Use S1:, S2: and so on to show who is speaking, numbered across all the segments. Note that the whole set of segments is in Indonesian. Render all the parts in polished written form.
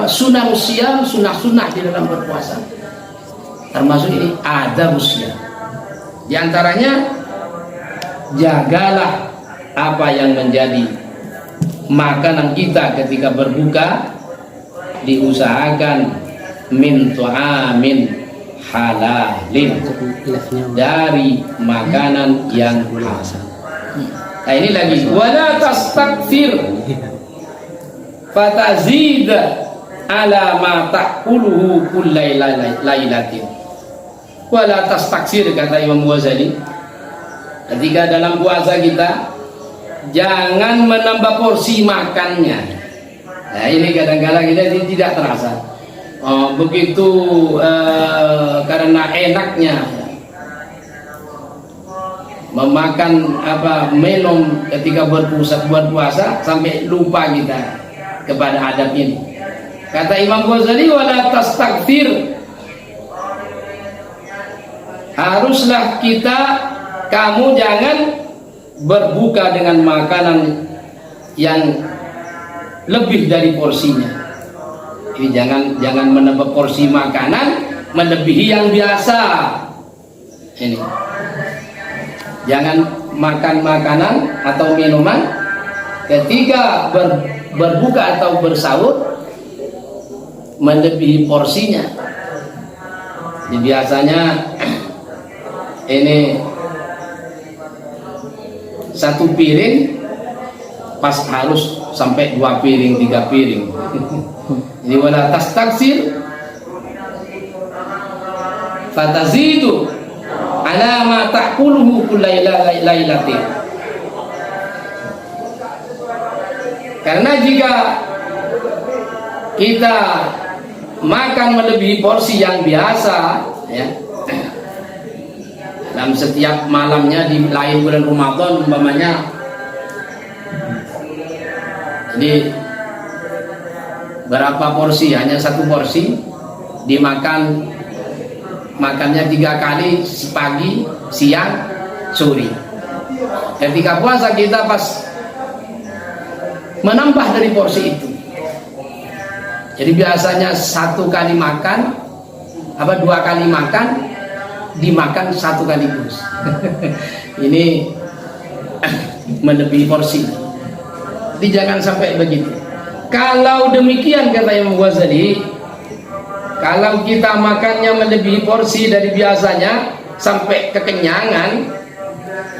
S1: sunnah siam, sunnah di dalam berpuasa. Termasuk ini ada usia. Di antaranya jagalah apa yang menjadi makanan kita ketika berbuka, diusahakan min tu'amin halalin, dari makanan yang halal. Nah ini lagi, wala tastakfir fatazid ala ma ta'kuluhu kullailatin. Wala tastakfir, kata Imam Ghazali, ketika dalam puasa kita jangan menambah porsi makannya. Nah ini kadang-kadang kita tidak terasa. Begitu karena enaknya memakan minum ketika berpuasa sampai lupa kita kepada adab ini. Kata Imam Ghazali, wala tastakfir, haruslah kamu jangan berbuka dengan makanan yang lebih dari porsinya. Jadi jangan menambah porsi makanan melebihi yang biasa. Ini jangan makan makanan atau minuman ketika berbuka atau bersahur melebihi porsinya. Jadi biasanya ini satu piring pas harus sampai 2 piring 3 piring. Jadi wala tastaksir fatazidu ala ma ta'kuluhu kullailatin. Karena jika kita makan melebihi porsi yang biasa, ya, dalam setiap malamnya di lain bulan Ramadan umpamanya, jadi berapa porsi, hanya 1 porsi makannya 3 kali, pagi, siang, sore. Ketika puasa kita pas menambah dari porsi itu. Jadi biasanya 1 kali makan 2 kali makan dimakan 1 kaligus. Ini melebihi porsi. Jadi jangan sampai begitu. Kalau demikian, kata Imam Ghazali, kalau kita makannya melebihi porsi dari biasanya sampai kekenyangan,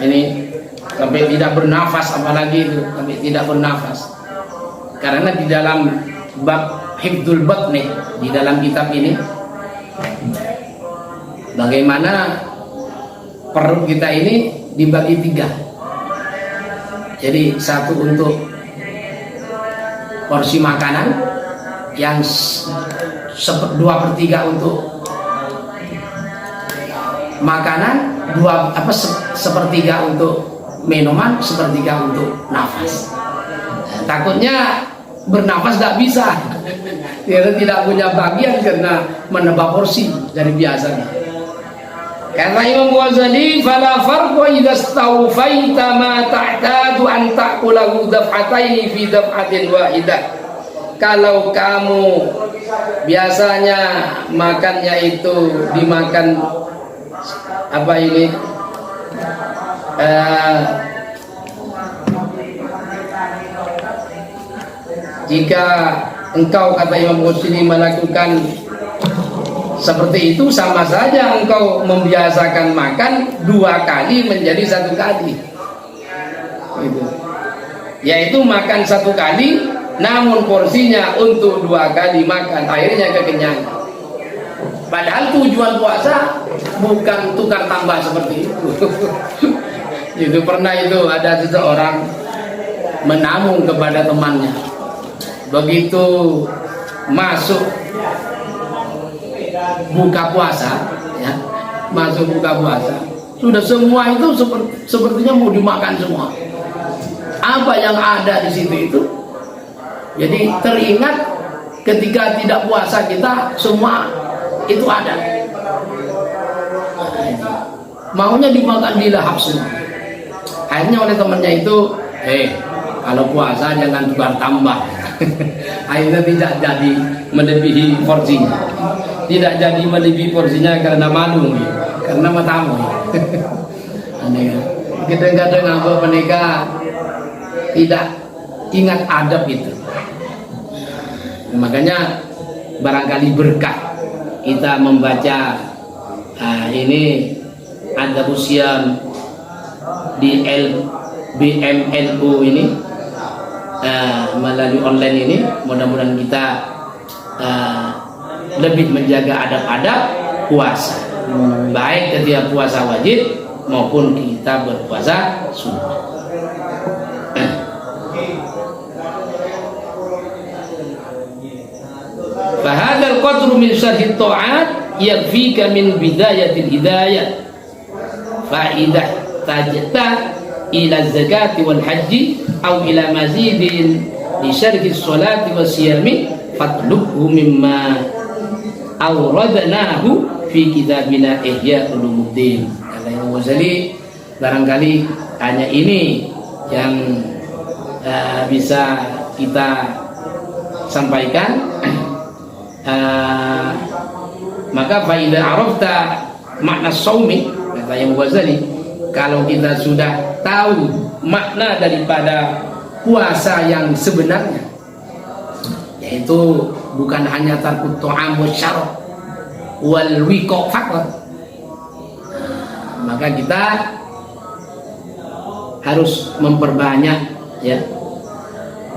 S1: ini sampai tidak bernafas, apalagi itu sampai tidak bernafas. Karena di dalam bab hifdzul batni, di dalam kitab ini, bagaimana perut kita ini dibagi 3. Jadi 1 untuk porsi makanan, yang 2/3 untuk makanan, 1/3 untuk minuman, 1/3 untuk nafas. Takutnya bernafas tidak bisa, dia tidak punya bagian karena menambah porsi dari biasanya. Karena Imam Ghazali, fala farqa idza stawfaita ma ta'tadu an ta'kulahu daf'ataini fi daf'atin wahidah. Kalau kamu biasanya makannya itu dimakan jika engkau, kata Imam Ghazali, melakukan seperti itu, sama saja engkau membiasakan makan 2 kali menjadi 1 kali. Gitu. Yaitu makan 1 kali, namun porsinya untuk 2 kali makan, akhirnya kekenyangan. Padahal tujuan puasa bukan tukar tambah seperti itu. Itu pernah itu ada seseorang menamung kepada temannya. Begitu masuk buka puasa, ya, masuk buka puasa, sudah semua itu sepertinya mau dimakan semua. Apa yang ada di situ itu, jadi teringat ketika tidak puasa kita semua itu ada. Maunya dimakan dilahap semua. Akhirnya oleh temannya itu, kalau puasa jangan tukar tambah. Akhirnya tidak jadi melebihi porsinya. Tidak jadi melebihi porsinya karena malu, karena matamu. Aneh. Kadang-kadang apa mereka tidak ingat adab itu. Makanya barangkali berkah kita membaca ini adab usiam di BMLU ini melalui online ini. Mudah-mudahan kita lebih menjaga adab-adab puasa, baik ketika puasa wajib maupun kita berpuasa sunnah. Fahadal qadru min syarhi ta'at yakfika min bidayatil hidayah fa'idah tajta ila zakati wal haji aw ila mazidin li syarhi sholati wa siyami fatlubhu mimma awradnahu fi kitabina Ihya Ulumuddin. Kata Imam Ghazali, barangkali hanya ini yang bisa kita sampaikan. Maka faida arafta makna saumi, kata Imam Ghazali, kalau kita sudah tahu makna daripada puasa yang sebenarnya, yaitu bukan hanya tarkut ta'am wa syarab wal wiqa faqat, maka kita harus memperbanyak ya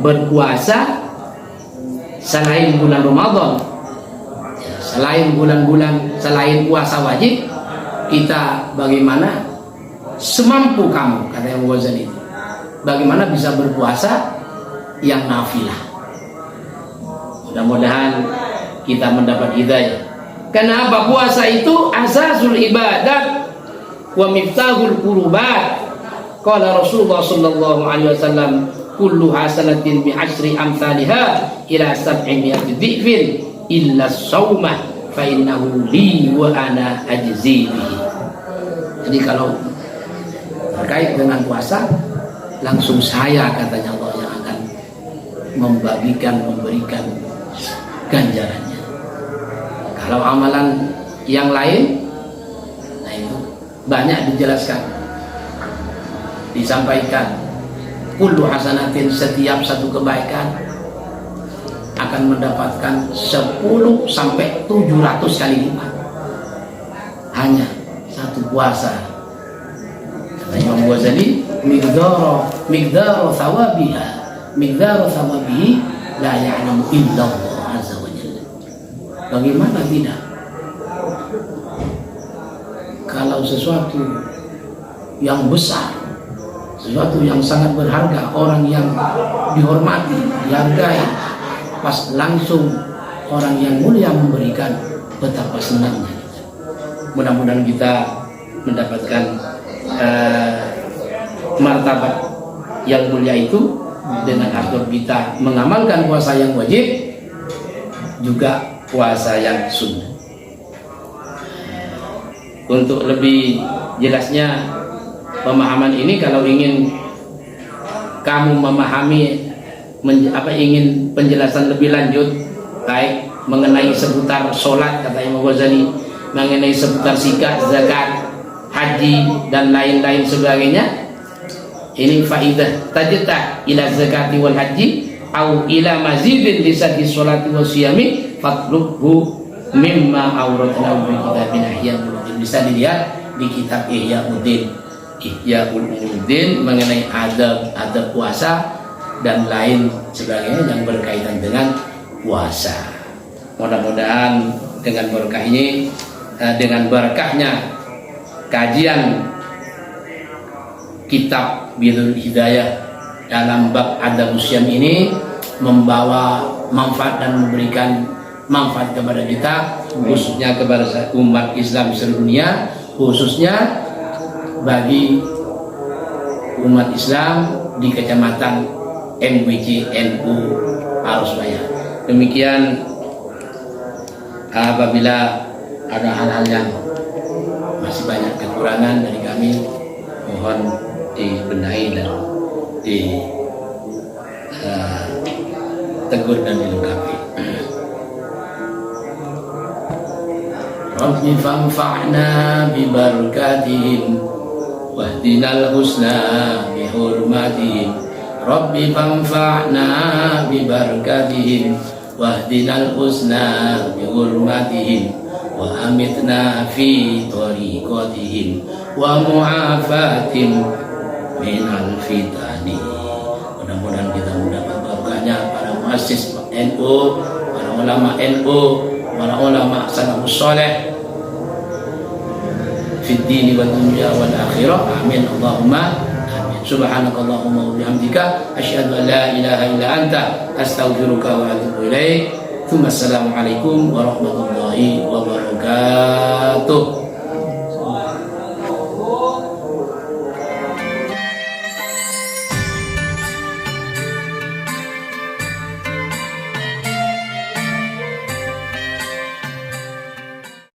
S1: berpuasa selain bulan Ramadan. Selain bulan-bulan, selain puasa wajib, kita bagaimana semampu kamu, kata Imam Ghazali, bagaimana bisa berpuasa yang nafilah. Mudah-mudahan kita mendapat hidayah. Karena apa? Puasa itu asasul ibadat wa miftahul qurubat. Qala Rasulullah sallallahu alaihi wasallam, kullu hasanatin bi asyri amsalha ila 700 dhifin illa shauma fa innahu li wa ana ajzi bihi. Jadi kalau terkait dengan puasa, langsung saya, katanya Allah, yang akan memberikan ganjarannya. Kalau amalan yang lain, nah itu banyak dijelaskan, disampaikan. Kullu hasanatin, setiap satu kebaikan akan mendapatkan 10 sampai 700 kali lipat. Hanya satu puasa. Kata Imam Ghazali, migdaru thawabihi la ya'lamu illallah azza wa jalla. Bagaimana tidak? Kalau sesuatu yang besar, sesuatu yang sangat berharga, orang yang dihormati, dihargai, pas langsung orang yang mulia memberikan, betapa senangnya. Mudah-mudahan kita mendapatkan martabat yang mulia itu dengan atur kita mengamalkan puasa yang wajib, juga puasa yang sunnah. Untuk lebih jelasnya pemahaman ini, kalau ingin kamu memahami ingin penjelasan lebih lanjut, baik mengenai seputar sholat, kata Imam Ghazali, mengenai seputar sikat, zakat, haji dan lain-lain sebagainya, ini faidah tajta ila zakati wal haji au ila mazidin li saddi sholati wa siyami fatlubhu mimma awradnahu bi kitabina Ihya Ulumuddin. Bisa dilihat di kitab Ihya Ulumuddin mengenai adab puasa dan lain sebagainya yang berkaitan dengan puasa. Mudah-mudahan dengan berkah ini, dengan berkahnya kajian kitab Bidul Hidayah dalam bab adab usyam ini membawa manfaat dan memberikan manfaat kepada kita, khususnya kepada umat Islam seluruh dunia, khususnya bagi umat Islam di Kecamatan MWC NU Arusbaya. Demikian, apabila ada hal-hal yang masih banyak kekurangan dari kami, mohon dibenahi dan ditegur dan dilengkapi. Rabbi fanfa'na bibarakatihim wahdinal husna bihurmatihim. Rabbi fanfa'na bibarakatihim wahdinal husna bihurmatihim wa amitna fi tariqatihim wa mu'afatim minal fitani. Mudah-mudahan kita mendapat barokahnya para muassis NU, para ulama NU, para ulama salafus saleh fid dini wad dunya wal akhirah. Amin Allahumma amin. Subhanakallahumma wa bihamdika asyhadu an la ilaha illa anta astaghfiruka wa atubu ilaik. Assalamualaikum warahmatullahi wabarakatuh.